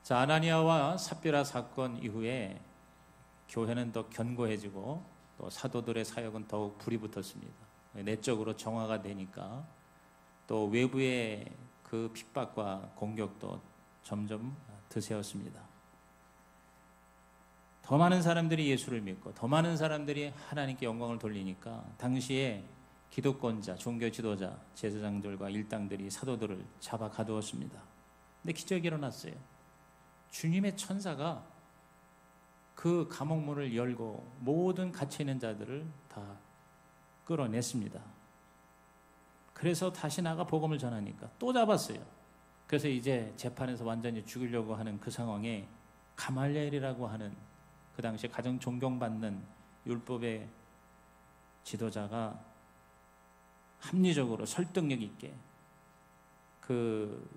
자, 아나니아와 삽비라 사건 이후에 교회는 더 견고해지고 또 사도들의 사역은 더욱 불이 붙었습니다. 내적으로 정화가 되니까 또 외부의 그 핍박과 공격도 점점 드세웠습니다. 더 많은 사람들이 예수를 믿고 더 많은 사람들이 하나님께 영광을 돌리니까 당시에 기득권자, 종교 지도자, 제사장들과 일당들이 사도들을 잡아 가두었습니다. 근데 기적이 일어났어요. 주님의 천사가 그 감옥 문을 열고 모든 갇혀 있는 자들을 다 끌어냈습니다. 그래서 다시 나가 복음을 전하니까 또 잡았어요. 그래서 이제 재판에서 완전히 죽이려고 하는 그 상황에 가말리엘이라고 하는 그 당시에 가장 존경받는 율법의 지도자가 합리적으로 설득력 있게 그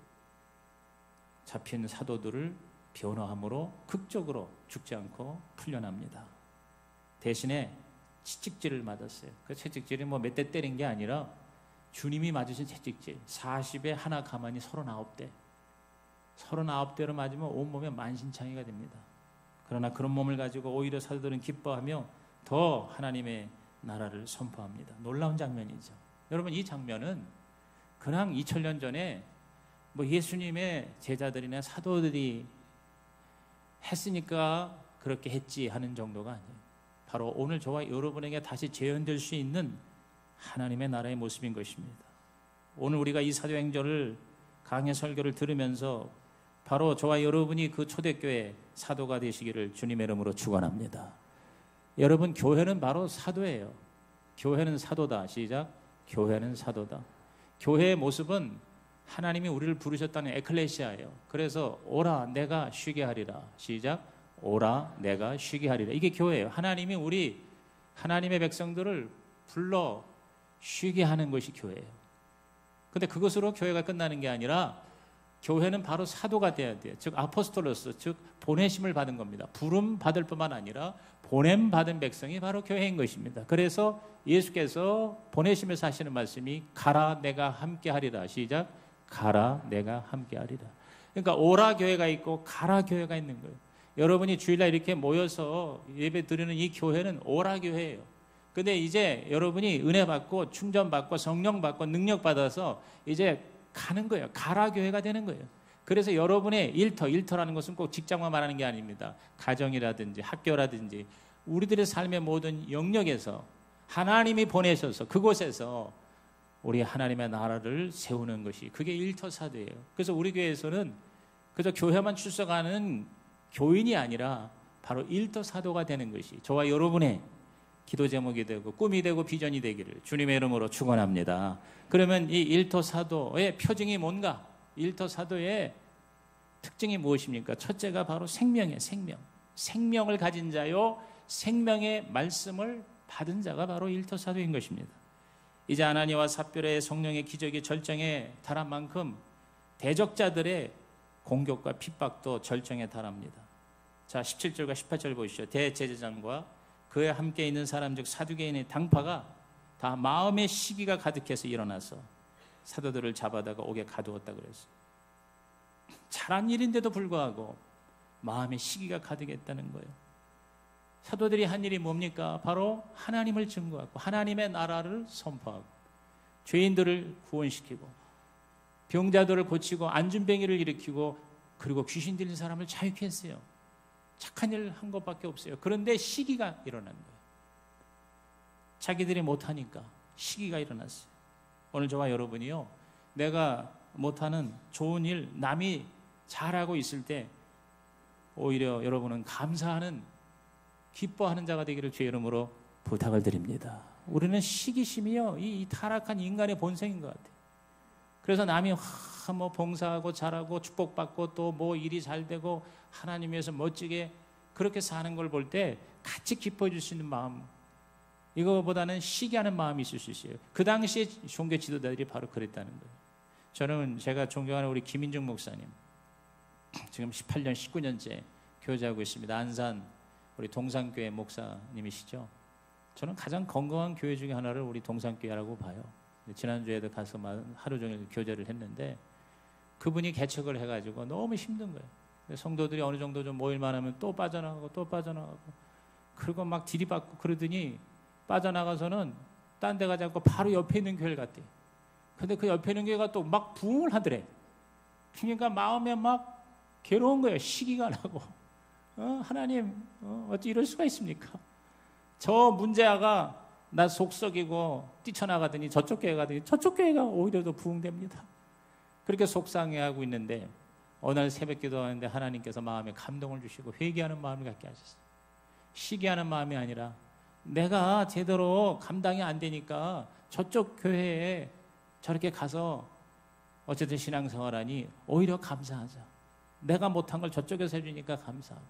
잡힌 사도들을 변호함으로 극적으로 죽지 않고 풀려납니다. 대신에 채찍질을 맞았어요. 그 채찍질이 뭐 몇 대 때린 게 아니라 주님이 맞으신 채찍질 40에 하나 가만히 39대 39대로 맞으면 온몸에 만신창이가 됩니다. 그러나 그런 몸을 가지고 오히려 사도들은 기뻐하며 더 하나님의 나라를 선포합니다. 놀라운 장면이죠. 여러분, 이 장면은 그냥 2000년 전에 뭐 예수님의 제자들이나 사도들이 했으니까 그렇게 했지 하는 정도가 아니에요. 바로 오늘 저와 여러분에게 다시 재현될 수 있는 하나님의 나라의 모습인 것입니다. 오늘 우리가 이 사도행전을 강해 설교를 들으면서 바로 저와 여러분이 그 초대교회 사도가 되시기를 주님의 이름으로 축원합니다. 여러분, 교회는 바로 사도예요. 교회는 사도다. 시작. 교회는 사도다. 교회의 모습은 하나님이 우리를 부르셨다는 에클레시아예요. 그래서 오라 내가 쉬게 하리라. 시작. 오라 내가 쉬게 하리라. 이게 교회예요. 하나님이 우리 하나님의 백성들을 불러 쉬게 하는 것이 교회예요. 근데 그것으로 교회가 끝나는 게 아니라 교회는 바로 사도가 돼야 돼요. 즉 아포스톨로스, 즉 보내심을 받은 겁니다. 부름 받을 뿐만 아니라 보냄 받은 백성이 바로 교회인 것입니다. 그래서 예수께서 보내심에서 하시는 말씀이 가라 내가 함께 하리라. 시작. 가라 내가 함께 하리라. 그러니까 오라 교회가 있고 가라 교회가 있는 거예요. 여러분이 주일날 이렇게 모여서 예배 드리는 이 교회는 오라 교회예요. 근데 이제 여러분이 은혜 받고 충전 받고 성령 받고 능력 받아서 이제 가는 거예요. 가라 교회가 되는 거예요. 그래서 여러분의 일터라는 것은 꼭 직장만 말하는 게 아닙니다. 가정이라든지 학교라든지 우리들의 삶의 모든 영역에서 하나님이 보내셔서 그곳에서 우리 하나님의 나라를 세우는 것이 그게 일터사도예요. 그래서 우리 교회에서는 그저 교회만 출석하는 교인이 아니라 바로 일터사도가 되는 것이 저와 여러분의 기도 제목이 되고 꿈이 되고 비전이 되기를 주님의 이름으로 축원합니다. 그러면 이 일터사도의 표징이 뭔가? 일터사도의 특징이 무엇입니까? 첫째가 바로 생명이에요. 생명을 가진 자요 생명의 말씀을 받은 자가 바로 일터사도인 것입니다. 이제 아나니아와 삽비라의 성령의 기적이 절정에 달한 만큼 대적자들의 공격과 핍박도 절정에 달합니다. 자, 17절과 18절 보시죠. 대제사장과 그에 함께 있는 사람 즉 사두개인의 당파가 다 마음의 시기가 가득해서 일어나서 사도들을 잡아다가 옥에 가두었다 그랬어요. 잘한 일인데도 불구하고 마음의 시기가 가득했다는 거예요. 사도들이 한 일이 뭡니까? 바로 하나님을 증거하고 하나님의 나라를 선포하고 죄인들을 구원시키고 병자들을 고치고 안진뱅이를 일으키고 그리고 귀신 들린 사람을 자유케 했어요. 착한 일을 한 것밖에 없어요. 그런데 시기가 일어난 거예요. 자기들이 못하니까 시기가 일어났어요. 오늘 저와 여러분이요, 내가 못하는 좋은 일 남이 잘하고 있을 때 오히려 여러분은 감사하는 기뻐하는 자가 되기를 주의 이름으로 부탁을 드립니다. 우리는 시기심이요, 이 타락한 인간의 본성인 것 같아요. 그래서 남이 뭐 봉사하고 잘하고 축복받고 또 뭐 일이 잘 되고 하나님 위해서 멋지게 그렇게 사는 걸 볼 때 같이 기뻐해 줄 수 있는 마음, 이거보다는 시기하는 마음이 있을 수 있어요. 그 당시에 종교 지도자들이 바로 그랬다는 거예요. 저는 제가 존경하는 우리 김인중 목사님, 지금 18년, 19년째 교제하고 있습니다. 안산 우리 동산교회 목사님이시죠. 저는 가장 건강한 교회 중에 하나를 우리 동산교회라고 봐요. 지난주에도 가서 하루 종일 교제를 했는데 그분이 개척을 해가지고 너무 힘든 거예요. 성도들이 어느 정도 좀 모일만 하면 또 빠져나가고 또 빠져나가고, 그리고 막 디리받고 그러더니 빠져나가서는 딴 데 가지 않고 바로 옆에 있는 교회를 갔대요. 근데 그 옆에 있는 교회가 또 막 부흥을 하더래. 그러니까 마음에 막 괴로운 거예요. 시기가 나고. 하나님, 어찌 이럴 수가 있습니까? 저 문제아가 나 속썩이고 뛰쳐나가더니 저쪽 교회 가더니 저쪽 교회가 오히려 더 부흥됩니다. 그렇게 속상해하고 있는데 어느 날 새벽 기도하는데 하나님께서 마음에 감동을 주시고 회개하는 마음을 갖게 하셨어요. 시기하는 마음이 아니라 내가 제대로 감당이 안 되니까 저쪽 교회에 저렇게 가서 어쨌든 신앙생활하니 오히려 감사하자. 내가 못한 걸 저쪽에서 해주니까 감사하고,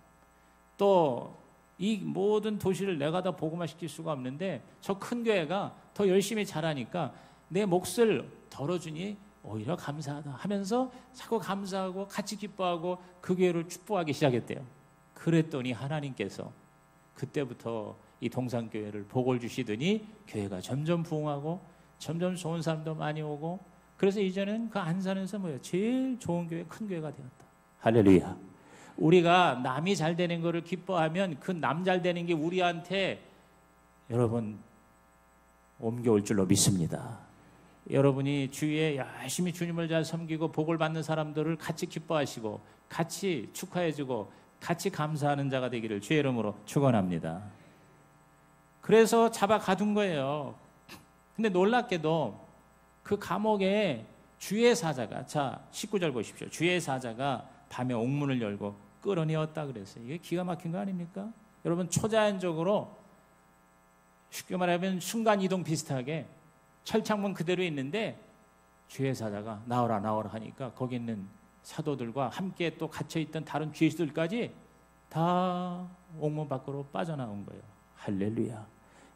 또 이 모든 도시를 내가 다 복음화시킬 수가 없는데 저 큰 교회가 더 열심히 잘하니까 내 몫을 덜어주니 오히려 감사하다 하면서 자꾸 감사하고 같이 기뻐하고 그 교회를 축복하기 시작했대요. 그랬더니 하나님께서 그때부터 이 동산교회를 복을 주시더니 교회가 점점 부흥하고 점점 좋은 사람도 많이 오고, 그래서 이제는 그 안산에서 제일 좋은 교회, 큰 교회가 되었다. 할렐루야. 우리가 남이 잘 되는 것을 기뻐하면 그 남 잘 되는 게 우리한테 여러분 옮겨올 줄로 믿습니다. 여러분이 주위에 열심히 주님을 잘 섬기고 복을 받는 사람들을 같이 기뻐하시고 같이 축하해주고 같이 감사하는 자가 되기를 주의 이름으로 축원합니다. 그래서 잡아 가둔 거예요. 근데 놀랍게도 그 감옥에 주의 사자가, 자 19절 보십시오. 주의 사자가 밤에 옥문을 열고 끌어내었다 그랬어요. 이게 기가 막힌 거 아닙니까? 여러분 초자연적으로 쉽게 말하면 순간이동 비슷하게 철창문 그대로 있는데 주의 사자가 나오라 나오라 하니까 거기 있는 사도들과 함께 또 갇혀있던 다른 귀신들까지 다 옥문 밖으로 빠져나온 거예요. 할렐루야.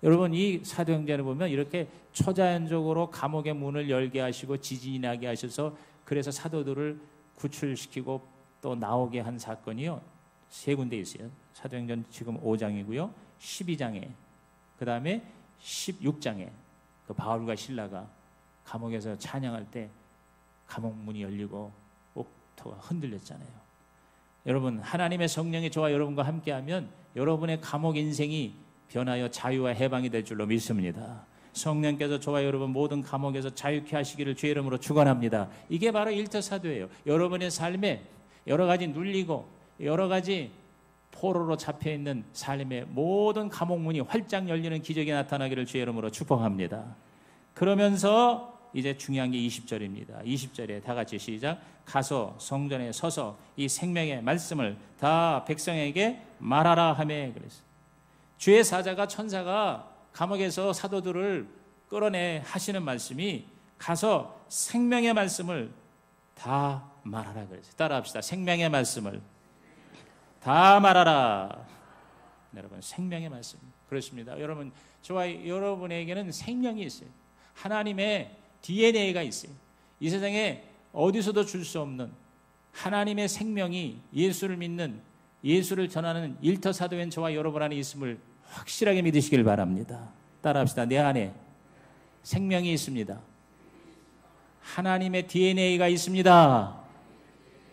여러분 이 사도행전을 보면 이렇게 초자연적으로 감옥의 문을 열게 하시고 지진이 나게 하셔서 그래서 사도들을 구출시키고 또 나오게 한 사건이요, 세 군데 있어요. 사도행전 지금 5장이고요 12장에, 그 다음에 16장에 그 바울과 실라가 감옥에서 찬양할 때 감옥 문이 열리고 옥토가 흔들렸잖아요. 여러분 하나님의 성령이 저와 여러분과 함께하면 여러분의 감옥 인생이 변하여 자유와 해방이 될 줄로 믿습니다. 성령께서 저와 여러분 모든 감옥에서 자유케 하시기를 주의 이름으로 축원합니다. 이게 바로 일터사도예요. 여러분의 삶에 여러 가지 눌리고 여러 가지 포로로 잡혀있는 삶의 모든 감옥문이 활짝 열리는 기적이 나타나기를 주의 이름으로 축복합니다. 그러면서 이제 중요한 게 20절입니다. 20절에 다 같이 시작. 가서 성전에 서서 이 생명의 말씀을 다 백성에게 말하라 하매 그랬어요. 주의 사자가, 천사가 감옥에서 사도들을 끌어내 하시는 말씀이 가서 생명의 말씀을 다 말하라 그랬어요. 따라합시다. 생명의 말씀을 다 말하라. 여러분 생명의 말씀 그렇습니다. 여러분 저와 여러분에게는 생명이 있어요. 하나님의 DNA가 있어요. 이 세상에 어디서도 줄 수 없는 하나님의 생명이 예수를 믿는, 예수를 전하는 일터사도인 저와 여러분 안에 있음을 확실하게 믿으시길 바랍니다. 따라합시다. 내 안에 생명이 있습니다. 하나님의 DNA가 있습니다.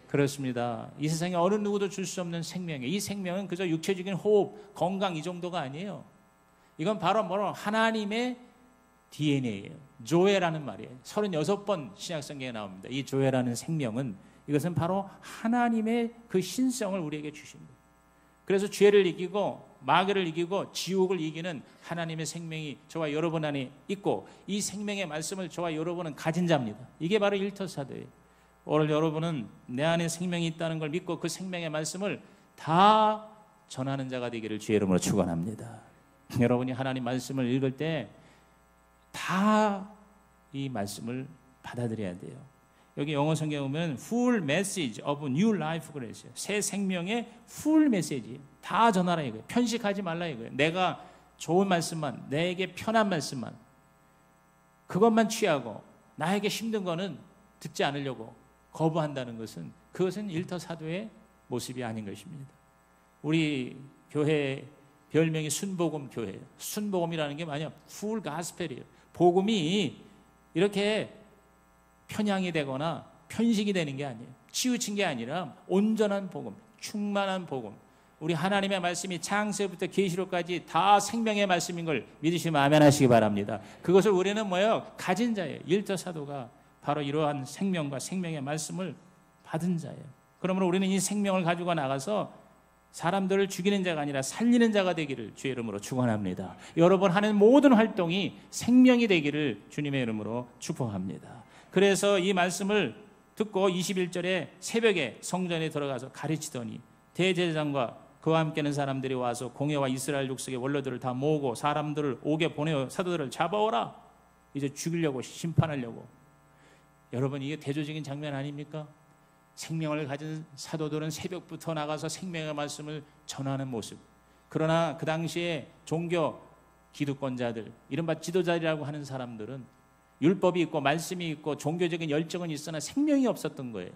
그렇습니다. 이 세상에 어느 누구도 줄 수 없는 생명이에요. 이 생명은 그저 육체적인 호흡, 건강 이 정도가 아니에요. 이건 바로 하나님의 DNA예요. 조에라는 말이에요. 36번 신약성경에 나옵니다. 이 조에라는 생명은, 이것은 바로 하나님의 그 신성을 우리에게 주신 거예요. 그래서 죄를 이기고 마귀를 이기고 지옥을 이기는 하나님의 생명이 저와 여러분 안에 있고, 이 생명의 말씀을 저와 여러분은 가진 자입니다. 이게 바로 일터사도예요. 오늘 여러분은 내 안에 생명이 있다는 걸 믿고 그 생명의 말씀을 다 전하는 자가 되기를 주의 이름으로 축원합니다. 여러분이 하나님 말씀을 읽을 때 다 이 말씀을 받아들여야 돼요. 여기 영어 성경에 보면 full message of new life 그랬어요. 새 생명의 full message 다 전하라 이거예요. 편식하지 말라 이거예요. 내가 좋은 말씀만, 내게 편한 말씀만, 그것만 취하고 나에게 힘든 거는 듣지 않으려고 거부한다는 것은, 그것은 일터사도의 모습이 아닌 것입니다. 우리 교회 별명이 순복음 교회예요. 순복음이라는 게 뭐냐? full gospel이에요. 복음이 이렇게 편향이 되거나 편식이 되는 게 아니에요. 치우친 게 아니라 온전한 복음, 충만한 복음. 우리 하나님의 말씀이 창세부터 계시록까지 다 생명의 말씀인 걸 믿으시면 아멘 하시기 바랍니다. 그것을 우리는 뭐예요? 가진 자예요. 일터 사도가 바로 이러한 생명과 생명의 말씀을 받은 자예요. 그러므로 우리는 이 생명을 가지고 나가서 사람들을 죽이는 자가 아니라 살리는 자가 되기를 주의 이름으로 축원합니다. 여러분 하는 모든 활동이 생명이 되기를 주님의 이름으로 축복합니다. 그래서 이 말씀을 듣고 21절에 새벽에 성전에 들어가서 가르치더니 대제사장과 그와 함께하는 사람들이 와서 공회와 이스라엘 족속의 원로들을 다 모으고 사람들을 옥에 보내어 사도들을 잡아오라. 이제 죽이려고 심판하려고. 여러분 이게 대조적인 장면 아닙니까? 생명을 가진 사도들은 새벽부터 나가서 생명의 말씀을 전하는 모습. 그러나 그 당시에 종교 기득권자들, 이른바 지도자리라고 하는 사람들은 율법이 있고 말씀이 있고 종교적인 열정은 있으나 생명이 없었던 거예요.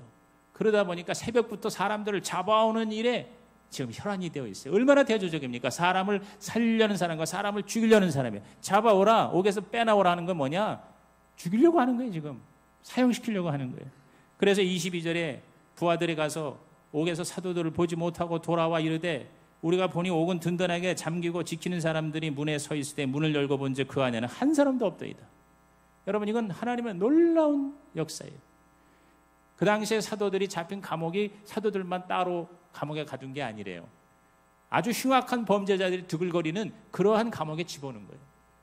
그러다 보니까 새벽부터 사람들을 잡아오는 일에 지금 혈안이 되어 있어요. 얼마나 대조적입니까? 사람을 살리려는 사람과 사람을 죽이려는 사람이에요. 잡아오라, 옥에서 빼나오라는 건 뭐냐? 죽이려고 하는 거예요. 지금 사형시키려고 하는 거예요. 그래서 22절에 부하들이 가서 옥에서 사도들을 보지 못하고 돌아와 이르되 우리가 보니 옥은 든든하게 잠기고 지키는 사람들이 문에 서 있을 때 문을 열고 본즉 그 안에는 한 사람도 없더이다. 여러분 이건 하나님의 놀라운 역사예요. 그 당시에 사도들이 잡힌 감옥이 사도들만 따로 감옥에 가둔 게 아니래요. 아주 흉악한 범죄자들이 드글거리는 그러한 감옥에 집어넣은 거예요.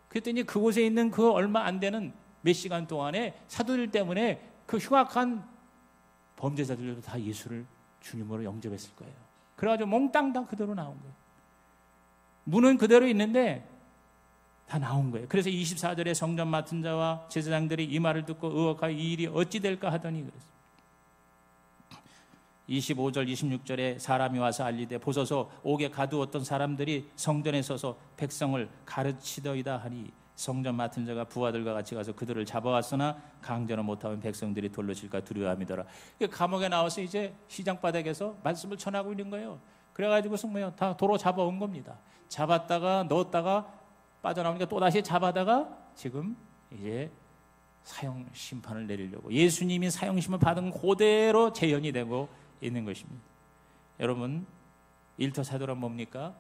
그랬더니 그곳에 있는 그 얼마 안 되는 몇 시간 동안에 사도들 때문에 그 흉악한 범죄자들도 다 예수를 주님으로 영접했을 거예요. 그래가지고 몽땅 다 그대로 나온 거예요. 문은 그대로 있는데 다 나온 거예요. 그래서 24절에 성전 맡은 자와 제사장들이 이 말을 듣고 의혹하여 이 일이 어찌 될까 하더니 그랬어요. 25절 26절에 사람이 와서 알리되 보소서 옥에 가두었던 사람들이 성전에 서서 백성을 가르치더이다 하니 성전 맡은 자가 부하들과 같이 가서 그들을 잡아왔으나 강제는 못하면 백성들이 돌로 칠까 두려워함이더라. 감옥에 나와서 이제 시장 바닥에서 말씀을 전하고 있는 거예요. 그래가지고서 뭐요? 다 도로 잡아온 겁니다. 잡았다가 넣었다가 빠져나오니까 또 다시 잡아다가 지금 이제 사형 심판을 내리려고 예수님이 사형 심판 받은 그대로 재현이 되고 있는 것입니다. 여러분 일터 사도란 뭡니까?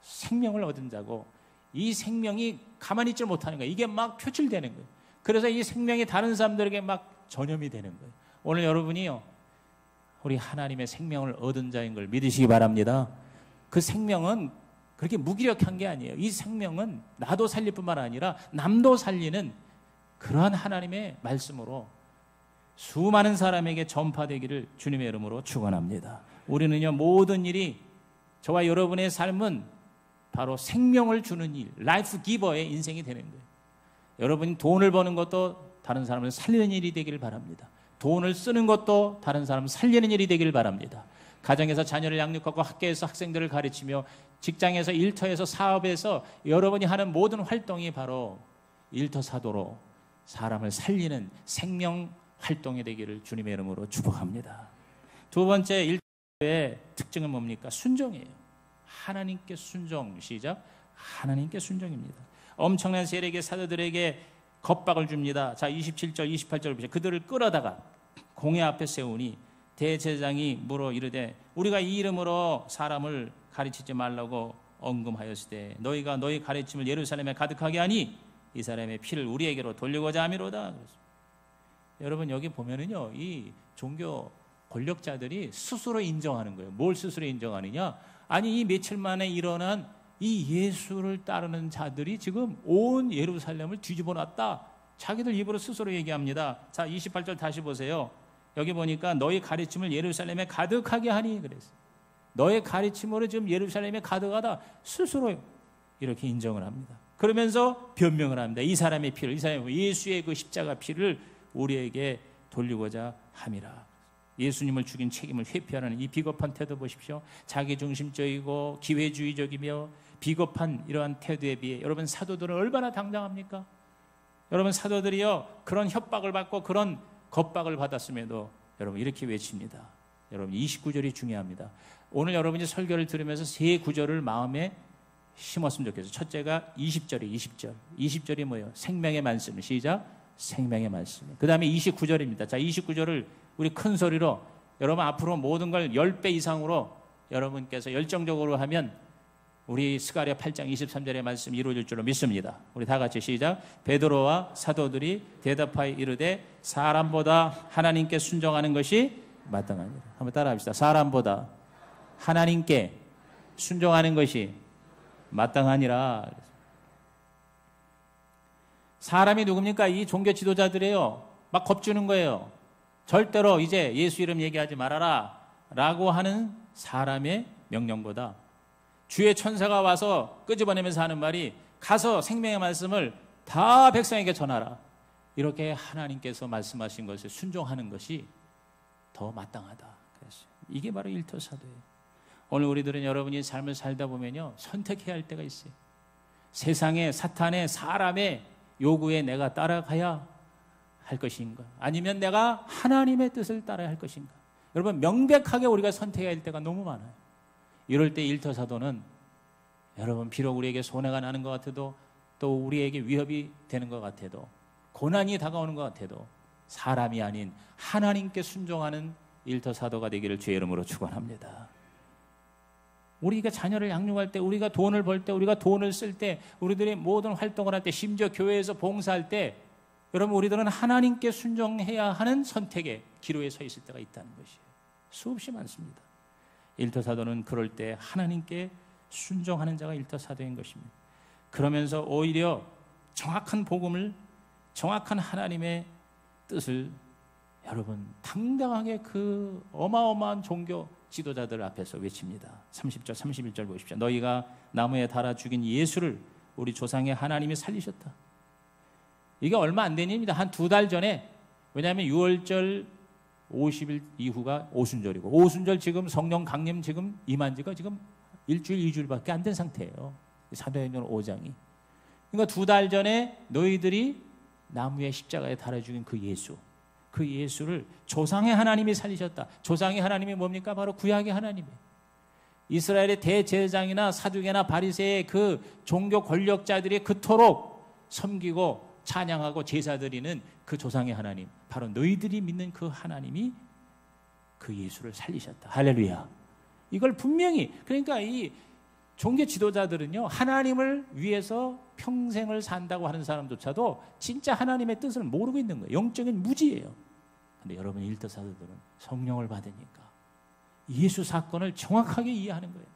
생명을 얻은 자고 이 생명이 가만히 있지 못하는 거예요. 이게 막 표출되는 거예요. 그래서 이 생명이 다른 사람들에게 막 전염이 되는 거예요. 오늘 여러분이요 우리 하나님의 생명을 얻은 자인 걸 믿으시기 바랍니다. 그 생명은 그렇게 무기력한 게 아니에요. 이 생명은 나도 살릴 뿐만 아니라 남도 살리는 그러한 하나님의 말씀으로 수많은 사람에게 전파되기를 주님의 이름으로 축원합니다. 우리는요 모든 일이 저와 여러분의 삶은 바로 생명을 주는 일, 라이프 기버의 인생이 되는 거예요. 여러분이 돈을 버는 것도 다른 사람을 살리는 일이 되기를 바랍니다. 돈을 쓰는 것도 다른 사람을 살리는 일이 되기를 바랍니다. 가정에서 자녀를 양육하고 학교에서 학생들을 가르치며 직장에서 일터에서 사업에서 여러분이 하는 모든 활동이 바로 일터 사도로 사람을 살리는 생명 활동이 되기를 주님의 이름으로 축복합니다. 두 번째 일터의 특징은 뭡니까? 순종이에요. 하나님께 순종. 시작. 하나님께 순종입니다. 엄청난 세력의 사도들에게 겁박을 줍니다. 자 27절 28절 보세요. 그들을 끌어다가 공회 앞에 세우니 대제사장이 물어 이르되 우리가 이 이름으로 사람을 가르치지 말라고 언금하였을 때 너희가 너희 가르침을 예루살렘에 가득하게 하니 이 사람의 피를 우리에게로 돌리고자 함이로다. 여러분 여기 보면은요 이 종교 권력자들이 스스로 인정하는 거예요. 뭘 스스로 인정하느냐? 아니 이 며칠 만에 일어난 이 예수를 따르는 자들이 지금 온 예루살렘을 뒤집어 놨다. 자기들 입으로 스스로 얘기합니다. 자 28절 다시 보세요. 여기 보니까 너희 가르침을 예루살렘에 가득하게 하니 그랬어요. 너의 가르침으로 지금 예루살렘에 가득하다. 스스로 이렇게 인정을 합니다. 그러면서 변명을 합니다. 이 사람의 피를, 이 사람의 예수의 그 십자가 피를 우리에게 돌리고자 함이라. 예수님을 죽인 책임을 회피하는 이 비겁한 태도 보십시오. 자기중심적이고 기회주의적이며 비겁한 이러한 태도에 비해 여러분 사도들은 얼마나 당당합니까? 여러분 사도들이요 그런 협박을 받고 그런 겁박을 받았음에도 여러분 이렇게 외칩니다. 여러분 29절이 중요합니다. 오늘 여러분이 설교를 들으면서 세 구절을 마음에 심었으면 좋겠어요. 첫째가 20절이 20절. 20절이 뭐예요? 생명의 말씀. 시작. 생명의 말씀. 그 다음에 29절입니다. 자 29절을 우리 큰 소리로 여러분 앞으로 모든 걸 10배 이상으로 여러분께서 열정적으로 하면 우리 스가랴 8장 23절의 말씀 이루어질 줄로 믿습니다. 우리 다 같이 시작. 베드로와 사도들이 대답하여 이르되 사람보다 하나님께 순종하는 것이 마땅하니라. 한번 따라합시다. 사람보다 하나님께 순종하는 것이 마땅하니라. 사람이 누굽니까? 이 종교 지도자들이에요. 막 겁주는 거예요. 절대로 이제 예수 이름 얘기하지 말아라 라고 하는 사람의 명령보다 주의 천사가 와서 끄집어내면서 하는 말이 가서 생명의 말씀을 다 백성에게 전하라. 이렇게 하나님께서 말씀하신 것을 순종하는 것이 더 마땅하다. 그랬어요. 이게 바로 일터사도예요. 오늘 우리들은 여러분이 삶을 살다 보면요, 선택해야 할 때가 있어요. 세상의 사탄의 사람의 요구에 내가 따라가야 할 것인가, 아니면 내가 하나님의 뜻을 따라야 할 것인가. 여러분, 명백하게 우리가 선택해야 할 때가 너무 많아요. 이럴 때 일터사도는 여러분, 비록 우리에게 손해가 나는 것 같아도, 또 우리에게 위협이 되는 것 같아도, 고난이 다가오는 것 같아도 사람이 아닌 하나님께 순종하는 일터사도가 되기를 주의 이름으로 축원합니다. 우리가 자녀를 양육할 때, 우리가 돈을 벌 때, 우리가 돈을 쓸 때, 우리들이 모든 활동을 할 때, 심지어 교회에서 봉사할 때, 여러분, 우리들은 하나님께 순종해야 하는 선택의 기로에 서 있을 때가 있다는 것이에요. 수없이 많습니다. 일터사도는 그럴 때 하나님께 순종하는 자가 일터사도인 것입니다. 그러면서 오히려 정확한 복음을, 정확한 하나님의 뜻을 여러분 당당하게 그 어마어마한 종교 지도자들 앞에서 외칩니다. 30절 31절 보십시오. 너희가 나무에 달아 죽인 예수를 우리 조상의 하나님이 살리셨다. 이게 얼마 안 된 일입니다. 한 2달 전에, 왜냐하면 6월절 50일 이후가 오순절이고, 오순절 지금 성령 강림 지금 임한 지가 지금 일주일 2주일밖에 안 된 상태예요. 사도행전 5장이. 그러니까 2달 전에 너희들이 나무에 십자가에 달아 죽인 그 예수, 그 예수를 조상의 하나님이 살리셨다. 조상의 하나님이 뭡니까? 바로 구약의 하나님이에요. 이스라엘의 대제사장이나 사두개나 바리새의 그 종교 권력자들이 그토록 섬기고 찬양하고 제사 드리는 그 조상의 하나님, 바로 너희들이 믿는 그 하나님이 그 예수를 살리셨다. 할렐루야. 이걸 분명히, 그러니까 이 종교 지도자들은요, 하나님을 위해서 평생을 산다고 하는 사람조차도 진짜 하나님의 뜻을 모르고 있는 거예요. 영적인 무지예요. 근데 여러분, 일터사도들은 성령을 받으니까 예수 사건을 정확하게 이해하는 거예요.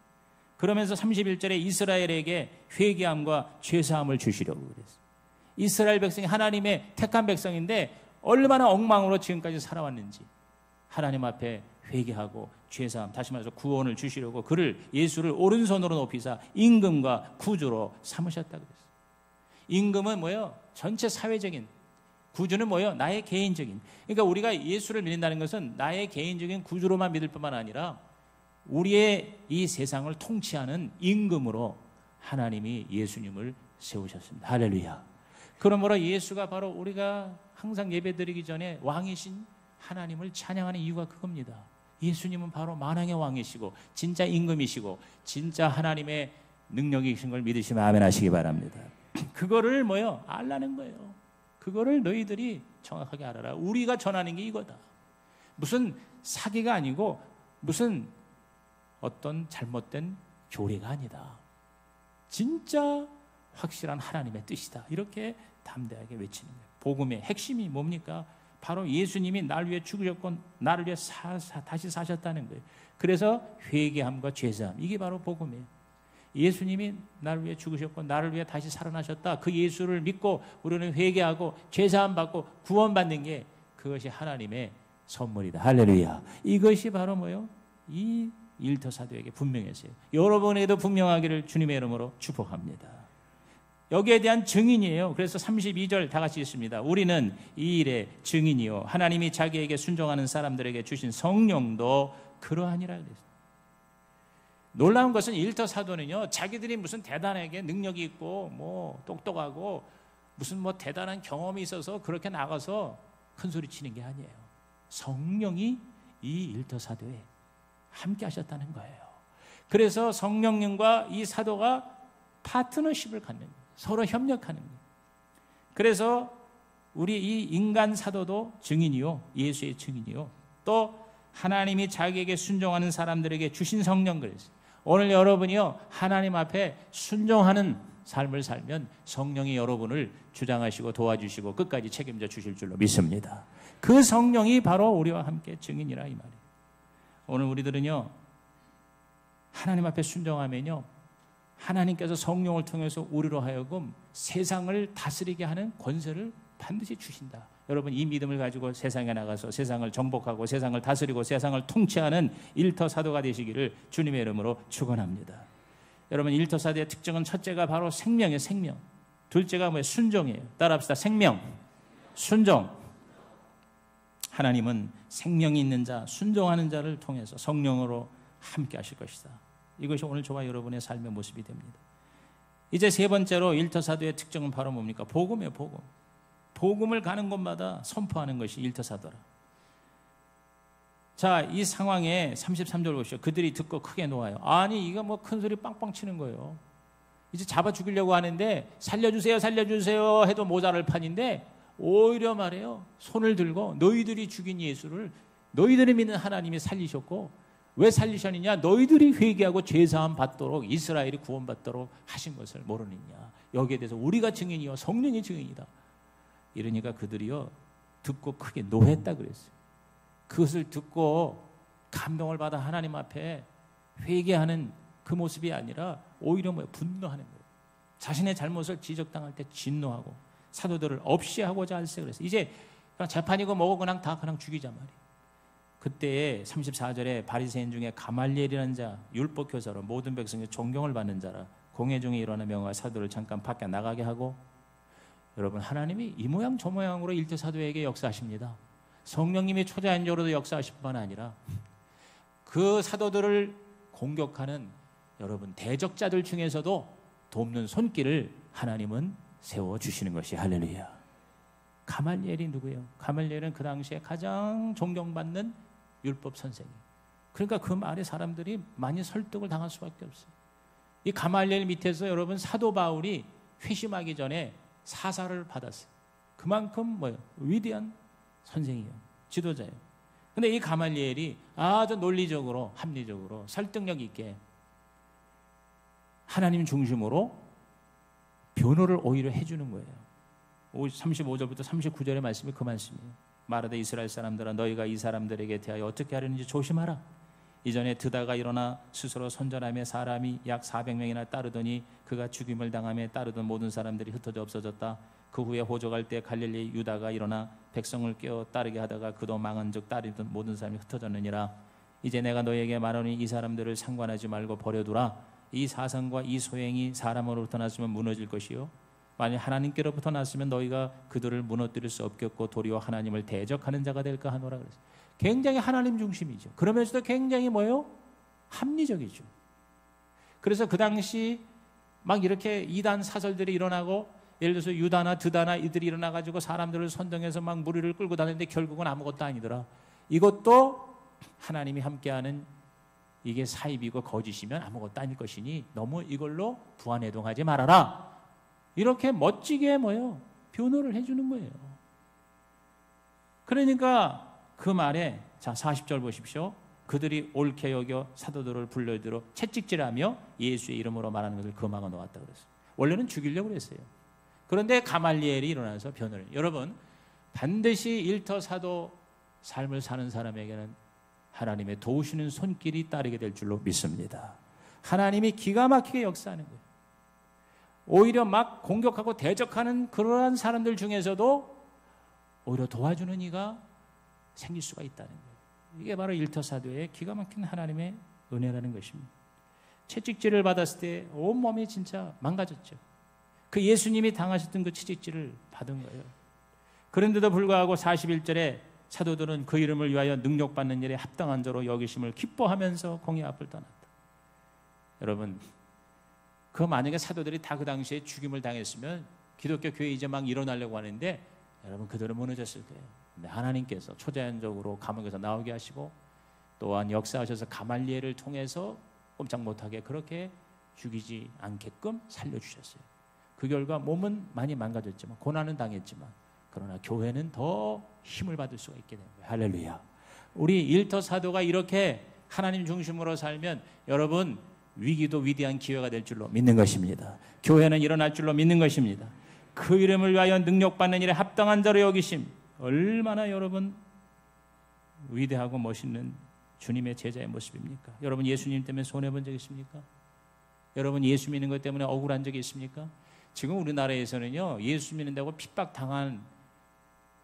그러면서 31절에 이스라엘에게 회개함과 죄사함을 주시려고 그랬어요. 이스라엘 백성이 하나님의 택한 백성인데 얼마나 엉망으로 지금까지 살아왔는지 하나님 앞에 회개하고 죄사함, 다시 말해서 구원을 주시려고 그를, 예수를 오른손으로 높이사 임금과 구주로 삼으셨다 그랬어요. 임금은 뭐예요? 전체 사회적인, 구주는 뭐예요? 나의 개인적인. 그러니까 우리가 예수를 믿는다는 것은 나의 개인적인 구주로만 믿을 뿐만 아니라 우리의 이 세상을 통치하는 임금으로 하나님이 예수님을 세우셨습니다. 할렐루야. 그러므로 예수가 바로 우리가 항상 예배드리기 전에 왕이신 하나님을 찬양하는 이유가 그겁니다. 예수님은 바로 만왕의 왕이시고 진짜 임금이시고 진짜 하나님의 능력이신 걸 믿으시면 아멘 하시기 바랍니다. 그거를 뭐요? 알라는 거예요. 그거를 너희들이 정확하게 알아라. 우리가 전하는 게 이거다. 무슨 사기가 아니고 무슨 어떤 잘못된 교리가 아니다. 진짜 확실한 하나님의 뜻이다. 이렇게 담대하게 외치는 거예요. 복음의 핵심이 뭡니까? 바로 예수님이 나를 위해 죽으셨고 나를 위해 다시 사셨다는 거예요. 그래서 회개함과 죄사함, 이게 바로 복음이에요. 예수님이 나를 위해 죽으셨고 나를 위해 다시 살아나셨다. 그 예수를 믿고 우리는 회개하고 죄사함 받고 구원받는 게 그것이 하나님의 선물이다. 할렐루야. 이것이 바로 뭐예요? 이 일터사도에게 분명했어요. 여러분에게도 분명하기를 주님의 이름으로 축복합니다. 여기에 대한 증인이에요. 그래서 32절 다 같이 읽습니다. 우리는 이 일의 증인이요 하나님이 자기에게 순종하는 사람들에게 주신 성령도 그러하니라 그랬어요. 놀라운 것은 일터사도는요, 자기들이 무슨 대단하게 능력이 있고 뭐 똑똑하고 무슨 뭐 대단한 경험이 있어서 그렇게 나가서 큰 소리 치는 게 아니에요. 성령이 이 일터사도에 함께 하셨다는 거예요. 그래서 성령님과 이 사도가 파트너십을 갖는 거예요. 서로 협력하는 거예요. 그래서 우리 이 인간 사도도 증인이요, 예수의 증인이요, 또 하나님이 자기에게 순종하는 사람들에게 주신 성령 그랬어요. 오늘 여러분이요 하나님 앞에 순종하는 삶을 살면 성령이 여러분을 주장하시고 도와주시고 끝까지 책임져 주실 줄로 믿습니다. 그 성령이 바로 우리와 함께 증인이라 이 말이에요. 오늘 우리들은요 하나님 앞에 순종하면요 하나님께서 성령을 통해서 우리로 하여금 세상을 다스리게 하는 권세를 반드시 주신다. 여러분 이 믿음을 가지고 세상에 나가서 세상을 정복하고 세상을 다스리고 세상을 통치하는 일터 사도가 되시기를 주님의 이름으로 축원합니다. 여러분 일터 사도의 특징은 첫째가 바로 생명이에요. 생명. 둘째가 뭐예요? 순종이에요. 따라합시다. 생명, 순종. 하나님은 생명이 있는 자, 순종하는 자를 통해서 성령으로 함께 하실 것이다. 이것이 오늘 저와 여러분의 삶의 모습이 됩니다. 이제 세 번째로 일터 사도의 특징은 바로 뭡니까? 복음이에요. 복음. 복음을 가는 곳마다 선포하는 것이 일터 사도라. 자, 이 상황에 33절 보시죠. 그들이 듣고 크게 놓아요. 아니 이거 뭐 큰 소리 빵빵 치는 거예요. 이제 잡아 죽이려고 하는데 살려주세요 살려주세요 해도 모자랄 판인데 오히려 말해요. 손을 들고 너희들이 죽인 예수를 너희들이 믿는 하나님이 살리셨고 왜 살리셨느냐? 너희들이 회개하고 죄사함 받도록 이스라엘이 구원받도록 하신 것을 모르느냐? 여기에 대해서 우리가 증인이요 성령이 증인이다. 이러니까 그들이요 듣고 크게 노했다 그랬어요. 그것을 듣고 감동을 받아 하나님 앞에 회개하는 그 모습이 아니라 오히려 분노하는 거예요. 자신의 잘못을 지적당할 때 진노하고 사도들을 없이 하고자 할세 그랬어요. 이제 그냥 재판이고 뭐고 그냥 다 그냥 죽이자 말이에요. 그때 34절에 바리새인 중에 가말리엘이라는 자 율법 교사로 모든 백성의 존경을 받는 자라 공회 중에 일어나는 명과 사도를 잠깐 밖에 나가게 하고 여러분 하나님이 이 모양 저 모양으로 일터 사도에게 역사하십니다. 성령님이 초자연적으로도 역사하실 뿐만 아니라 그 사도들을 공격하는 여러분 대적자들 중에서도 돕는 손길을 하나님은 세워주시는 것이 할렐루야. 가말리엘이 누구예요? 가말리엘은 그 당시에 가장 존경받는 율법 선생님. 그러니까 그 말에 사람들이 많이 설득을 당할 수밖에 없어요. 이 가말리엘 밑에서 여러분 사도 바울이 회심하기 전에 사사를 받았어요. 그만큼 위대한 선생이에요. 지도자예요. 근데 이 가말리엘이 아주 논리적으로 합리적으로 설득력 있게 하나님 중심으로 변호를 오히려 해주는 거예요. 35절부터 39절의 말씀이 그 말씀이에요. 말하되 이스라엘 사람들아 너희가 이 사람들에게 대하여 어떻게 하려는지 조심하라. 이전에 드다가 일어나 스스로 선전하며 사람이 약 400명이나 따르더니 그가 죽임을 당하며 따르던 모든 사람들이 흩어져 없어졌다. 그 후에 호적할 때 갈릴리 유다가 일어나 백성을 깨어 따르게 하다가 그도 망한즉 따르던 모든 사람이 흩어졌느니라. 이제 내가 너희에게 말하니 이 사람들을 상관하지 말고 버려두라. 이 사상과 이 소행이 사람으로부터 났으면 무너질 것이요 만약 하나님께로부터 났으면 너희가 그들을 무너뜨릴 수 없겠고 도리어 하나님을 대적하는 자가 될까 하노라 그랬어요. 굉장히 하나님 중심이죠. 그러면서도 굉장히 합리적이죠. 그래서 그 당시 막 이렇게 이단 사설들이 일어나고 예를 들어서 유다나 드다나 이들이 일어나가지고 사람들을 선동해서 막 무리를 끌고 다니는데 결국은 아무것도 아니더라. 이것도 하나님이 함께하는 이게 사입이고 거짓이면 아무것도 아닐 것이니 너무 이걸로 부안해동하지 말아라. 이렇게 멋지게 변호를 해주는 거예요. 그러니까 그 말에 자 40절 보십시오. 그들이 옳게 여겨 사도들을 불러들어 채찍질하며 예수의 이름으로 말하는 것을 금하고 놓았다 그랬어요. 원래는 죽이려고 그랬어요. 그런데 가말리엘이 일어나서 변호를. 여러분 반드시 일터 사도 삶을 사는 사람에게는 하나님의 도우시는 손길이 따르게 될 줄로 믿습니다. 하나님이 기가 막히게 역사하는 거예요. 오히려 막 공격하고 대적하는 그러한 사람들 중에서도 오히려 도와주는 이가 생길 수가 있다는 거예요. 이게 바로 일터 사도의 기가 막힌 하나님의 은혜라는 것입니다. 채찍질을 받았을 때 온몸이 진짜 망가졌죠. 그 예수님이 당하셨던 그 채찍질을 받은 거예요. 그런데도 불구하고 41절에 사도들은 그 이름을 위하여 능력받는 일에 합당한 자로 여기심을 기뻐하면서 공의 앞을 떠났다. 여러분 그 만약에 사도들이 다 그 당시에 죽임을 당했으면 기독교 교회 이제 막 일어나려고 하는데 여러분 그들은 무너졌을 거예요. 근데 하나님께서 초자연적으로 감옥에서 나오게 하시고 또한 역사하셔서 가말리엘을 통해서 꼼짝 못하게 그렇게 죽이지 않게끔 살려주셨어요. 그 결과 몸은 많이 망가졌지만 고난은 당했지만 그러나 교회는 더 힘을 받을 수가 있게 된 거예요. 할렐루야. 우리 일터 사도가 이렇게 하나님 중심으로 살면 여러분 위기도 위대한 기회가 될 줄로 믿는 것입니다. 교회는 일어날 줄로 믿는 것입니다. 그 이름을 위하여 능력받는 일에 합당한 자로 여기심, 얼마나 여러분 위대하고 멋있는 주님의 제자의 모습입니까? 여러분 예수님 때문에 손해본 적 있습니까? 여러분 예수 믿는 것 때문에 억울한 적이 있습니까? 지금 우리나라에서는요, 예수 믿는다고 핍박당한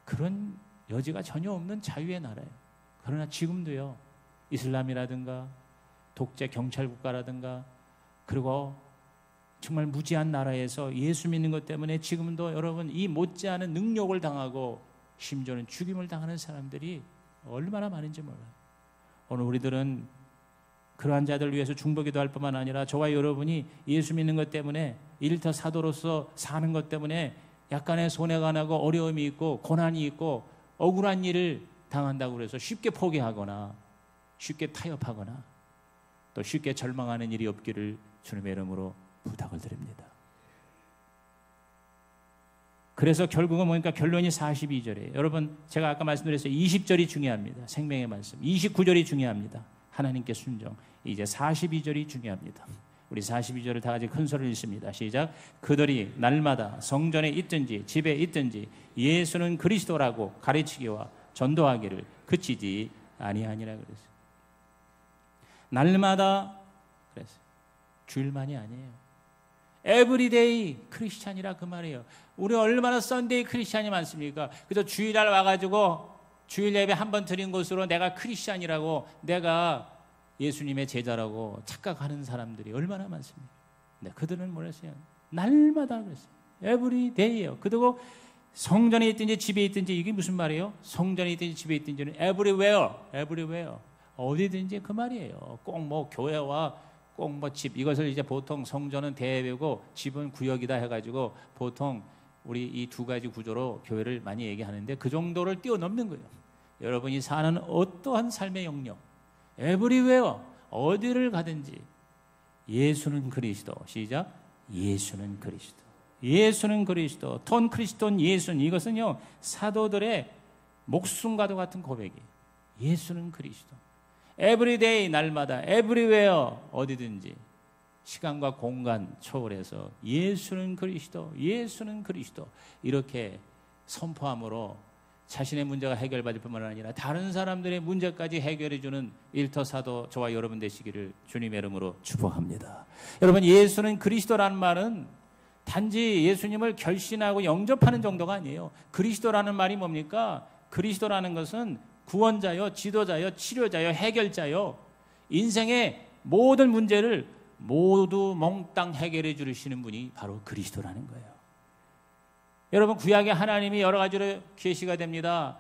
그런 여지가 전혀 없는 자유의 나라예요. 그러나 지금도요, 이슬람이라든가 독재 경찰 국가라든가 그리고 정말 무지한 나라에서 예수 믿는 것 때문에 지금도 여러분 이 못지않은 능욕을 당하고 심지어는 죽임을 당하는 사람들이 얼마나 많은지 몰라요. 오늘 우리들은 그러한 자들을 위해서 중보기도 할 뿐만 아니라 저와 여러분이 예수 믿는 것 때문에 일터 사도로서 사는 것 때문에 약간의 손해가 나고 어려움이 있고 고난이 있고 억울한 일을 당한다고 해서 쉽게 포기하거나 쉽게 타협하거나 또 쉽게 절망하는 일이 없기를 주님의 이름으로 부탁을 드립니다. 그래서 결국은 뭐니까 결론이 42절이에요. 여러분 제가 아까 말씀드렸어요. 20절이 중요합니다. 생명의 말씀. 29절이 중요합니다. 하나님께 순종. 이제 42절이 중요합니다. 우리 42절을 다 같이 큰 소리를 읽습니다. 시작. 그들이 날마다 성전에 있든지 집에 있든지 예수는 그리스도라고 가르치기와 전도하기를 그치지 아니하니라 그랬어요. 날마다 그랬어요. 주일만이 아니에요. 에브리데이 크리스찬이라 그 말이에요. 우리 얼마나 썬데이 크리스찬이 많습니까? 그래서 주일날 와가지고 주일 예배 한 번 드린 것으로 내가 크리스찬이라고, 내가 예수님의 제자라고 착각하는 사람들이 얼마나 많습니까? 네, 그들은 뭐랬어요? 날마다 그랬어요. 에브리데이예요. 그리고 성전에 있든지 집에 있든지, 이게 무슨 말이에요? 성전에 있든지 집에 있든지는 everywhere. 어디든지 그 말이에요. 꼭 뭐 교회와 꼭 뭐 집, 이것을 이제 보통 성전은 대회고 집은 구역이다 해가지고 보통 우리 이 두 가지 구조로 교회를 많이 얘기하는데 그 정도를 뛰어넘는 거예요. 여러분이 사는 어떠한 삶의 영역, everywhere, 어디를 가든지 예수는 그리스도. 시작. 예수는 그리스도. 예수는 그리스도. 톤 크리스톤 예수는, 이것은요 사도들의 목숨과도 같은 고백이에요. 예수는 그리스도. 에브리데이, 날마다, 에브리웨어, 어디든지 시간과 공간 초월해서 예수는 그리스도, 예수는 그리스도, 이렇게 선포함으로 자신의 문제가 해결받을 뿐만 아니라 다른 사람들의 문제까지 해결해주는 일터 사도 저와 여러분 되시기를 주님의 이름으로 축복합니다. 여러분, 예수는 그리스도라는 말은 단지 예수님을 결신하고 영접하는 정도가 아니에요. 그리스도라는 말이 뭡니까? 그리스도라는 것은 구원자요, 지도자요, 치료자요, 해결자요, 인생의 모든 문제를 모두 몽땅 해결해 주시는 분이 바로 그리스도라는 거예요. 여러분, 구약의 하나님이 여러 가지로 계시가 됩니다.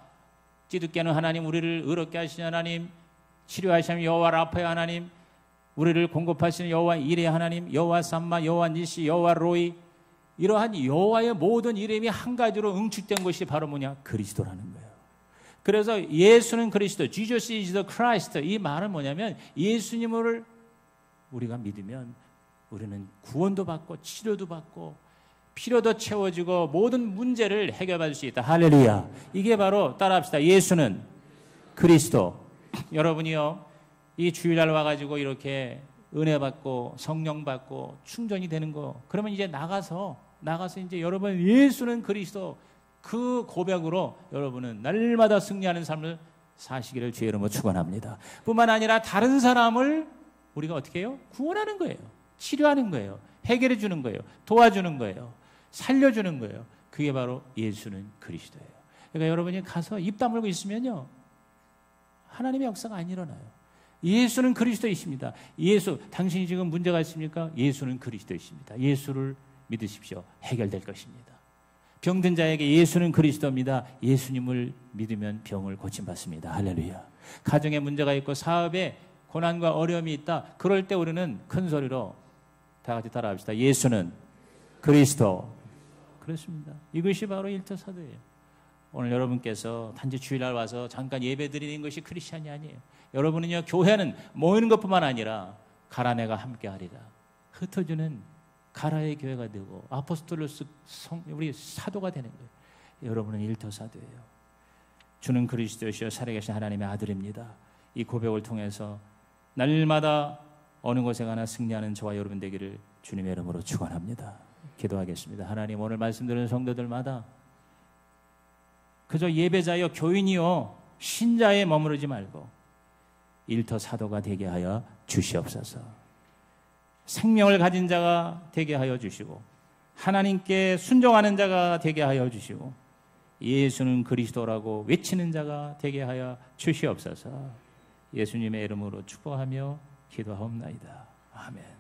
찌듣게는 하나님, 우리를 의롭게 하시는 하나님, 치료하시는 여호와 라파의 하나님, 우리를 공급하시는 여호와 이레 하나님, 여호와 삼마, 여호와 니시, 여호와 로이, 이러한 여호와의 모든 이름이 한 가지로 응축된 것이 바로 뭐냐? 그리스도라는 거예요. 그래서 예수는 그리스도, Jesus is the Christ, 이 말은 뭐냐면 예수님을 우리가 믿으면 우리는 구원도 받고 치료도 받고 필요도 채워지고 모든 문제를 해결받을 수 있다. 할렐루야. 이게 바로, 따라합시다. 예수는 그리스도. 여러분이요, 이 주일날 와가지고 이렇게 은혜 받고 성령 받고 충전이 되는 거, 그러면 이제 나가서 이제 여러분 예수는 그리스도, 그 고백으로 여러분은 날마다 승리하는 삶을 사시기를 주의 이름으로 축원합니다. 뿐만 아니라 다른 사람을 우리가 어떻게 해요? 구원하는 거예요. 치료하는 거예요. 해결해 주는 거예요. 도와주는 거예요. 살려주는 거예요. 그게 바로 예수는 그리스도예요. 그러니까 여러분이 가서 입 다물고 있으면요, 하나님의 역사가 안 일어나요. 예수는 그리스도이십니다. 예수, 당신이 지금 문제가 있습니까? 예수는 그리스도이십니다. 예수를 믿으십시오. 해결될 것입니다. 병든 자에게 예수는 그리스도입니다. 예수님을 믿으면 병을 고침받습니다. 할렐루야. 가정에 문제가 있고 사업에 고난과 어려움이 있다. 그럴 때 우리는 큰 소리로 다 같이 따라합시다. 예수는 그리스도. 그렇습니다. 이것이 바로 일터사도예요. 오늘 여러분께서 단지 주일날 와서 잠깐 예배 드리는 것이 크리스찬이 아니에요. 여러분은요, 교회는 모이는 것뿐만 아니라 가라 내가 함께하리라, 흩어지는 가라의 교회가 되고 아포스톨로스 우리 사도가 되는 거예요. 여러분은 일터사도예요. 주는 그리스도시요 살아계신 하나님의 아들입니다. 이 고백을 통해서 날마다 어느 곳에 가나 승리하는 저와 여러분 되기를 주님의 이름으로 축원합니다. 기도하겠습니다. 하나님, 오늘 말씀 들은 성도들마다 그저 예배자여 교인이요 신자에 머무르지 말고 일터 사도가 되게 하여 주시옵소서. 생명을 가진 자가 되게 하여 주시고 하나님께 순종하는 자가 되게 하여 주시고 예수는 그리스도라고 외치는 자가 되게 하여 주시옵소서. 예수님의 이름으로 축복하며 기도하옵나이다. 아멘.